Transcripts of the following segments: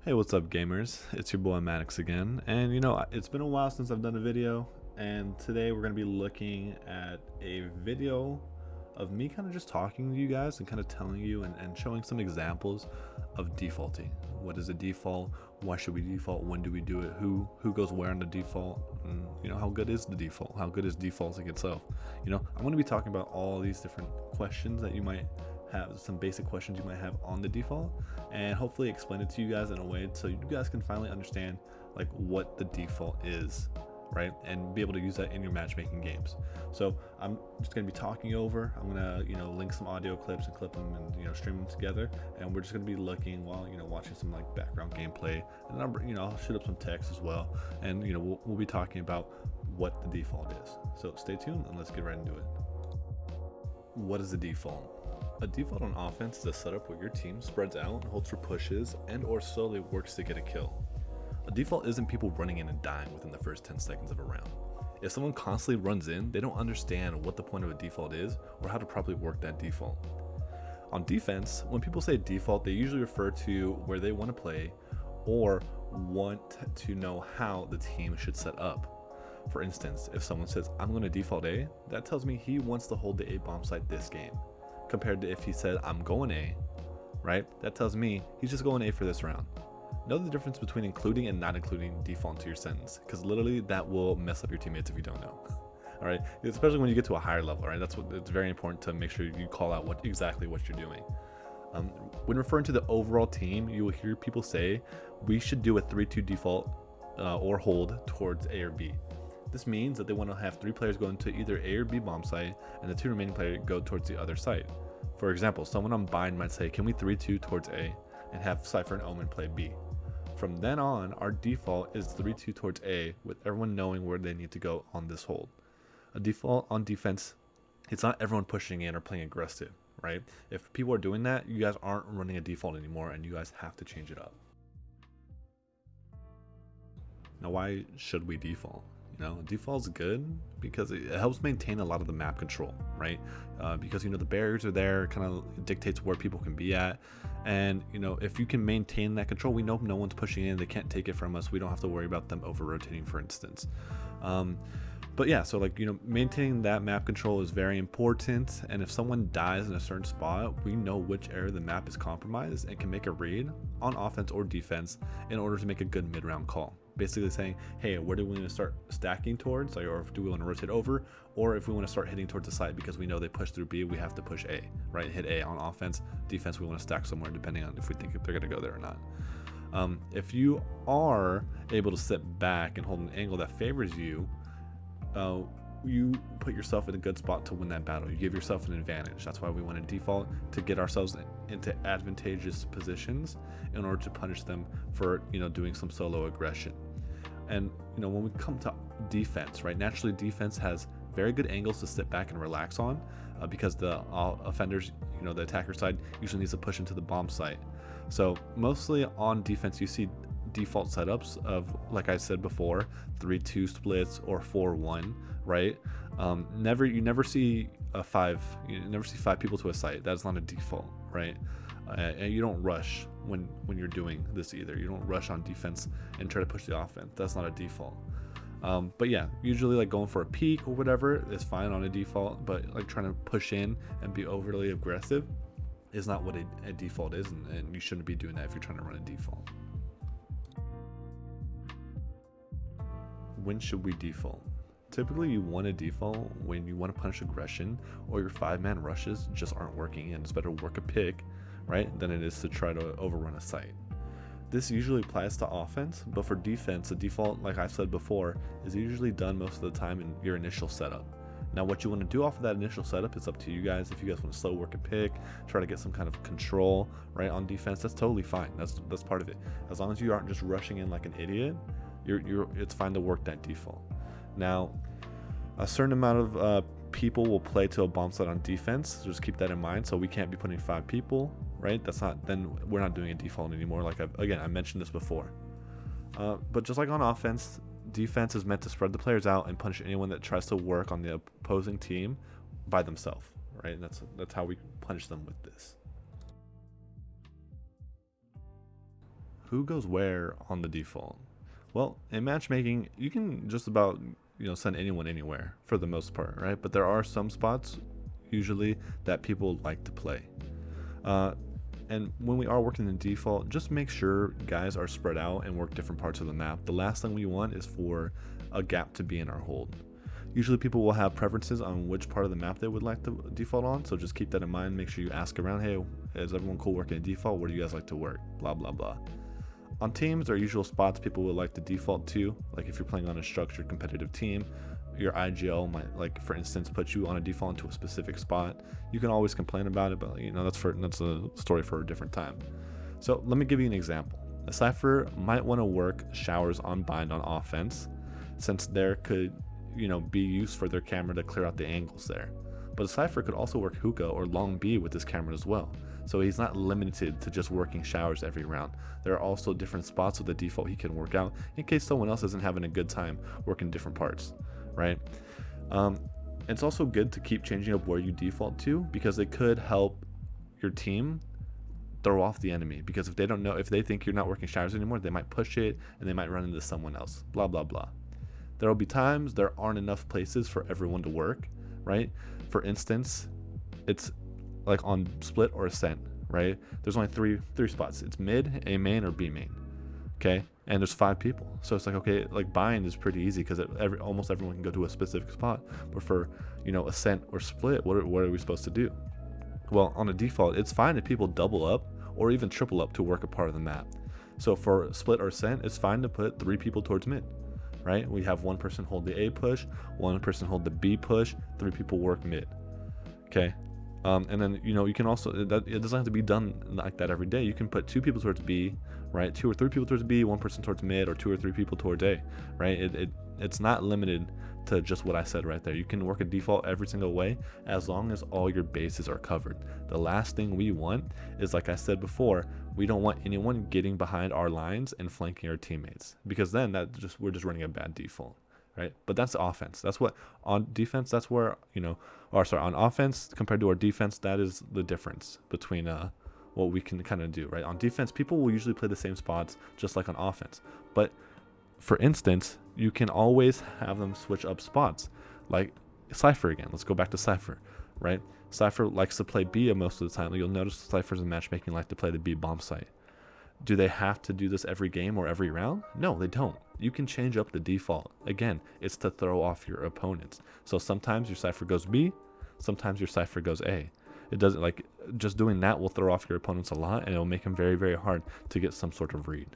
Hey, what's up, gamers? It's your boy Maddox again, and it's been a while since I've done a video, and today we're going to be looking at a video of me kind of just talking to you guys and kind of telling you and showing some examples of defaulting. What is a default? Why should we default? When do we do it? Who goes where on the default? And, how good is the default? How good is defaulting itself? I'm going to be talking about all these different questions that you might have, some basic questions you might have on the default, and hopefully explain it to you guys in a way so you guys can finally understand like what the default is, right, and be able to use that in your matchmaking games. So I'm just going to be talking over, I'm going to link some audio clips and clip them and stream them together, and we're just going to be looking while watching some like background gameplay, and I'll shoot up some text as well, and we'll be talking about what the default is. So stay tuned and let's get right into it. What is a default? A default on offense is a setup where your team spreads out and holds for pushes and or slowly works to get a kill. A default isn't people running in and dying within the first 10 seconds of a round. If someone constantly runs in, they don't understand what the point of a default is or how to properly work that default. On defense, when people say default, they usually refer to where they want to play or want to know how the team should set up. For instance, if someone says, I'm going to default A, that tells me he wants to hold the A bomb site this game. Compared to if he said, I'm going A, right? That tells me he's just going A for this round. Know the difference between including and not including default into your sentence, because literally that will mess up your teammates if you don't know. All right, especially when you get to a higher level, right? It's very important to make sure you call out exactly what you're doing. When referring to the overall team, you will hear people say, we should do a 3-2 default or hold towards A or B. This means that they want to have 3 players go into either A or B bomb site, and the 2 remaining players go towards the other site. For example, someone on bind might say, can we 3-2 towards A, and have Cypher and Omen play B. From then on, our default is 3-2 towards A, with everyone knowing where they need to go on this hold. A default on defense, it's not everyone pushing in or playing aggressive, right? If people are doing that, you guys aren't running a default anymore, and you guys have to change it up. Now, why should we default? Default's good because it helps maintain a lot of the map control, right? Because the barriers are there, kind of dictates where people can be at, and if you can maintain that control, we know no one's pushing in, they can't take it from us, we don't have to worry about them over rotating, for instance. But yeah, so maintaining that map control is very important, and if someone dies in a certain spot, we know which area of the map is compromised and can make a read on offense or defense in order to make a good mid-round call. Basically saying, hey, where do we want to start stacking towards, or do we want to rotate over, or if we want to start hitting towards the side because we know they push through B, we have to push A, right? Hit A on offense. Defense, we want to stack somewhere depending on if we think they're going to go there or not. If you are able to sit back and hold an angle that favors you, you put yourself in a good spot to win that battle. You give yourself an advantage. That's why we want to default, to get ourselves into advantageous positions in order to punish them for doing some solo aggression. And when we come to defense, right, naturally defense has very good angles to sit back and relax on, because the offenders, the attacker side usually needs to push into the bomb site. So mostly on defense, you see default setups of, like I said before, 3-2 splits or 4-1, right? You never see five people to a site. That's not a default, right? And you don't rush when you're doing this either. You don't rush on defense and try to push the offense. That's not a default. But yeah, usually like going for a peek or whatever is fine on a default, but like trying to push in and be overly aggressive is not what a default is, and you shouldn't be doing that if you're trying to run a default. When should we default? Typically you want to default when you want to punish aggression, or your 5-man rushes just aren't working, and it's better to work a pick, right, than it is to try to overrun a site. This usually applies to offense, but for defense, the default, like I've said before, is usually done most of the time in your initial setup. Now what you want to do off of that initial setup is up to you guys. If you guys want to slow work a pick, try to get some kind of control, right, on defense, that's totally fine. That's part of it. As long as you aren't just rushing in like an idiot, it's fine to work that default. Now, a certain amount of people will play to a bomb site on defense. So just keep that in mind. So we can't be putting 5 people, right? Then we're not doing a default anymore. Like I mentioned this before. But just like on offense, defense is meant to spread the players out and punish anyone that tries to work on the opposing team by themselves, right? And that's how we punish them with this. who goes where on the default? Well, in matchmaking, you can just about send anyone anywhere for the most part, right? But there are some spots usually that people like to play. And when we are working in default, just make sure guys are spread out and work different parts of the map. The last thing we want is for a gap to be in our hold. Usually people will have preferences on which part of the map they would like to default on, so just keep that in mind. Make sure you ask around, hey, is everyone cool working in default? Where do you guys like to work? Blah, blah, blah. On teams, there are usual spots people would like to default to, like if you're playing on a structured competitive team, your IGL might, like for instance, put you on a default into a specific spot. You can always complain about it, but that's a story for a different time. So let me give you an example. A Cypher might want to work showers on bind on offense, since there could be used for their camera to clear out the angles there. But a Cypher could also work hookah or long B with his camera as well. So he's not limited to just working showers every round. There are also different spots with the default he can work out in case someone else isn't having a good time working different parts, right? It's also good to keep changing up where you default to, because it could help your team throw off the enemy, because if they think you're not working showers anymore, they might push it and they might run into someone else, blah, blah, blah. There will be times there aren't enough places for everyone to work, right? For instance, it's like on split or ascent, right? There's only three spots. It's mid, A main, or B main, okay? And there's 5 people. So it's like, okay, like bind is pretty easy because almost everyone can go to a specific spot. But for, ascent or split, what are we supposed to do? Well, on a default, it's fine if people double up or even triple up to work a part of the map. So for split or ascent, it's fine to put 3 people towards mid, right? We have 1 person hold the A push, 1 person hold the B push, 3 people work mid, okay? And then you can also, it doesn't have to be done like that every day. You can put 2 people towards B, right? 2 or 3 people towards B, 1 person towards mid, or 2 or 3 people towards A, right? It's not limited to just what I said right there. You can work a default every single way as long as all your bases are covered. The last thing we want is, like I said before, we don't want anyone getting behind our lines and flanking our teammates, because then we're just running a bad default. Right? But that's offense. That's what on defense, that's where, on offense compared to our defense, that is the difference between what we can kind of do, right? On defense, people will usually play the same spots just like on offense. But for instance, you can always have them switch up spots. Like Cypher again. Let's go back to Cypher, right? Cypher likes to play B most of the time. You'll notice Cyphers in matchmaking like to play the B bomb site. Do they have to do this every game or every round? No, they don't. You can change up the default. Again, it's to throw off your opponents. So sometimes your Cypher goes B, sometimes your Cypher goes A. It doesn't, like, just doing that will throw off your opponents a lot, and it'll make them very, very hard to get some sort of read.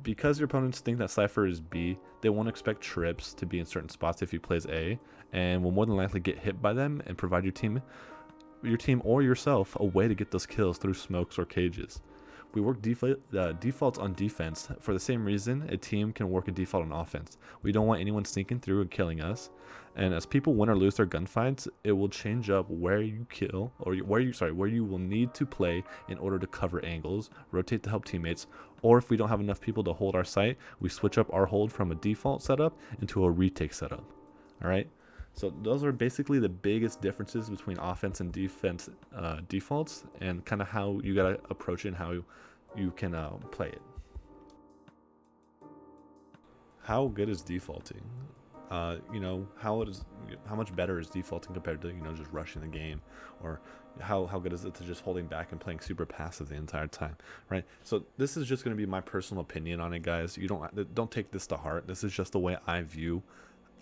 Because your opponents think that Cypher is B, they won't expect trips to be in certain spots if he plays A, and will more than likely get hit by them and provide your team or yourself a way to get those kills through smokes or cages. We work defaults on defense for the same reason a team can work a default on offense. We don't want anyone sneaking through and killing us. And as people win or lose their gunfights, it will change up where you kill, or where you will need to play in order to cover angles, rotate to help teammates, or if we don't have enough people to hold our site, we switch up our hold from a default setup into a retake setup. All right. So those are basically the biggest differences between offense and defense defaults, and kind of how you gotta approach it and how you can play it. How good is defaulting? How much better is defaulting compared to just rushing the game, or how good is it to just holding back and playing super passive the entire time, right? So this is just going to be my personal opinion on it, guys. You don't take this to heart. This is just the way I view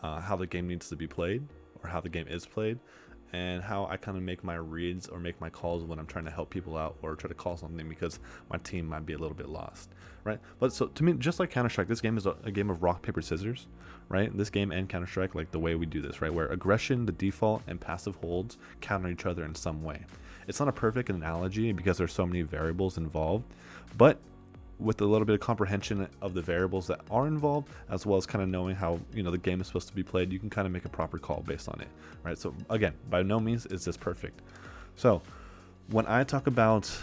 how the game needs to be played, or how the game is played, and how I kind of make my reads or make my calls when I'm trying to help people out or try to call something because my team might be a little bit lost, right? But so to me, just like Counter-Strike, this game is a game of rock, paper, scissors, right? This game and Counter-Strike, like the way we do this, right? Where aggression, the default, and passive holds counter each other in some way. It's not a perfect analogy because there's so many variables involved, but with a little bit of comprehension of the variables that are involved, as well as kind of knowing how the game is supposed to be played, you can kind of make a proper call based on it, right? So again, by no means is this perfect. So when I talk about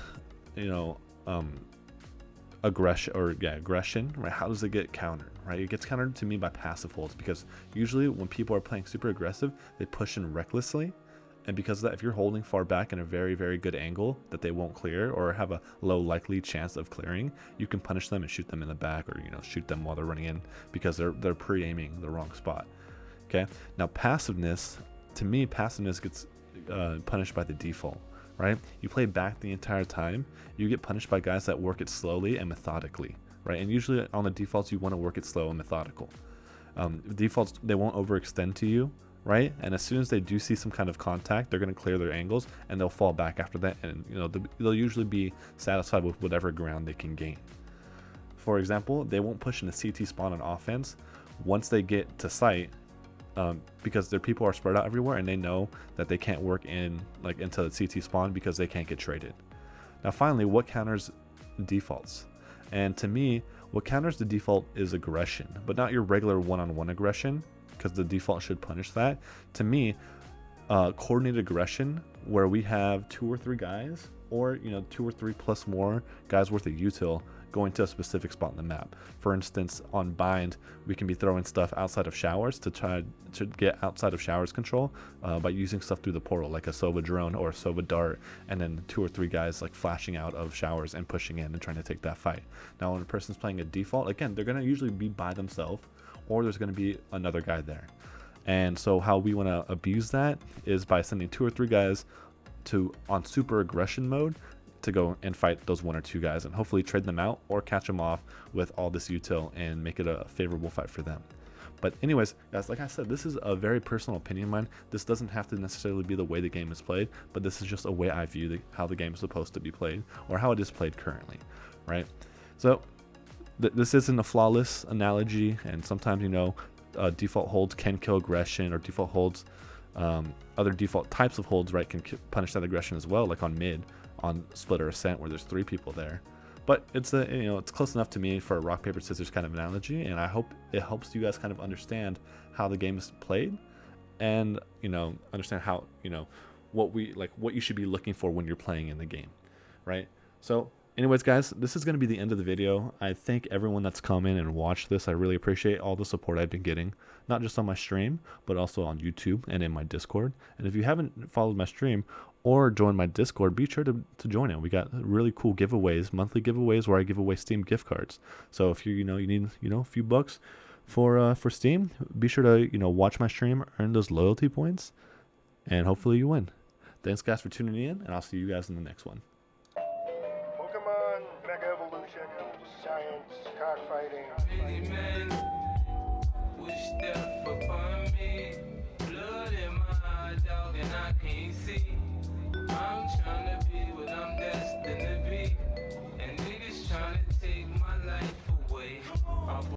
aggression, right? How does it get countered, right? It gets countered to me by passive holds, because usually when people are playing super aggressive, they push in recklessly, And because of that, if you're holding far back in a very, very good angle that they won't clear or have a low likely chance of clearing, you can punish them and shoot them in the back, or shoot them while they're running in because they're pre-aiming the wrong spot. Okay. Now passiveness, to me, passiveness gets punished by the default, right? You play back the entire time, you get punished by guys that work it slowly and methodically, right? And usually on the defaults, you want to work it slow and methodical. Defaults, they won't overextend to you, right? And as soon as they do see some kind of contact, they're going to clear their angles and they'll fall back after that. And they'll usually be satisfied with whatever ground they can gain. For example, they won't push in a CT spawn on offense once they get to site, because their people are spread out everywhere and they know that they can't work in into the CT spawn because they can't get traded. Now finally, what counters defaults? And to me, what counters the default is aggression, but not your regular one-on-one aggression, because the default should punish that. To me, coordinated aggression, where we have 2 or 3 guys, or 2 or 3 plus more guys worth of util going to a specific spot in the map. For instance, on bind, we can be throwing stuff outside of showers to try to get outside of showers control by using stuff through the portal, like a Sova drone or a Sova dart, and then 2 or 3 guys flashing out of showers and pushing in and trying to take that fight. Now when a person's playing a default, again, they're going to usually be by themselves, or there's going to be another guy there. And so how we want to abuse that is by sending 2 or 3 guys on super aggression mode to go and fight those 1 or 2 guys and hopefully trade them out or catch them off with all this util and make it a favorable fight for them. But anyways, guys, like I said, this is a very personal opinion of mine. This doesn't have to necessarily be the way the game is played, but this is just a way I view how the game is supposed to be played, or how it is played currently, right? So this isn't a flawless analogy, and sometimes default holds can kill aggression, or default holds, other default types of holds, right, can punish that aggression as well, like on mid, on split or ascent, where there's 3 people there. But it's it's close enough to me for a rock paper scissors kind of analogy, and I hope it helps you guys kind of understand how the game is played, and understand how what you should be looking for when you're playing in the game, right? So anyways, guys, this is going to be the end of the video. I thank everyone that's come in and watched this. I really appreciate all the support I've been getting, not just on my stream, but also on YouTube and in my Discord. And if you haven't followed my stream or joined my Discord, be sure to join it. We got really cool giveaways, monthly giveaways, where I give away Steam gift cards. So if you need a few bucks for Steam, be sure to watch my stream, earn those loyalty points, and hopefully you win. Thanks, guys, for tuning in, and I'll see you guys in the next one. Mega evolution, science, cockfighting. Many men would step upon me, blood in my eye, dog, and I can't see. I'm trying to be what I'm destined to be, and niggas trying to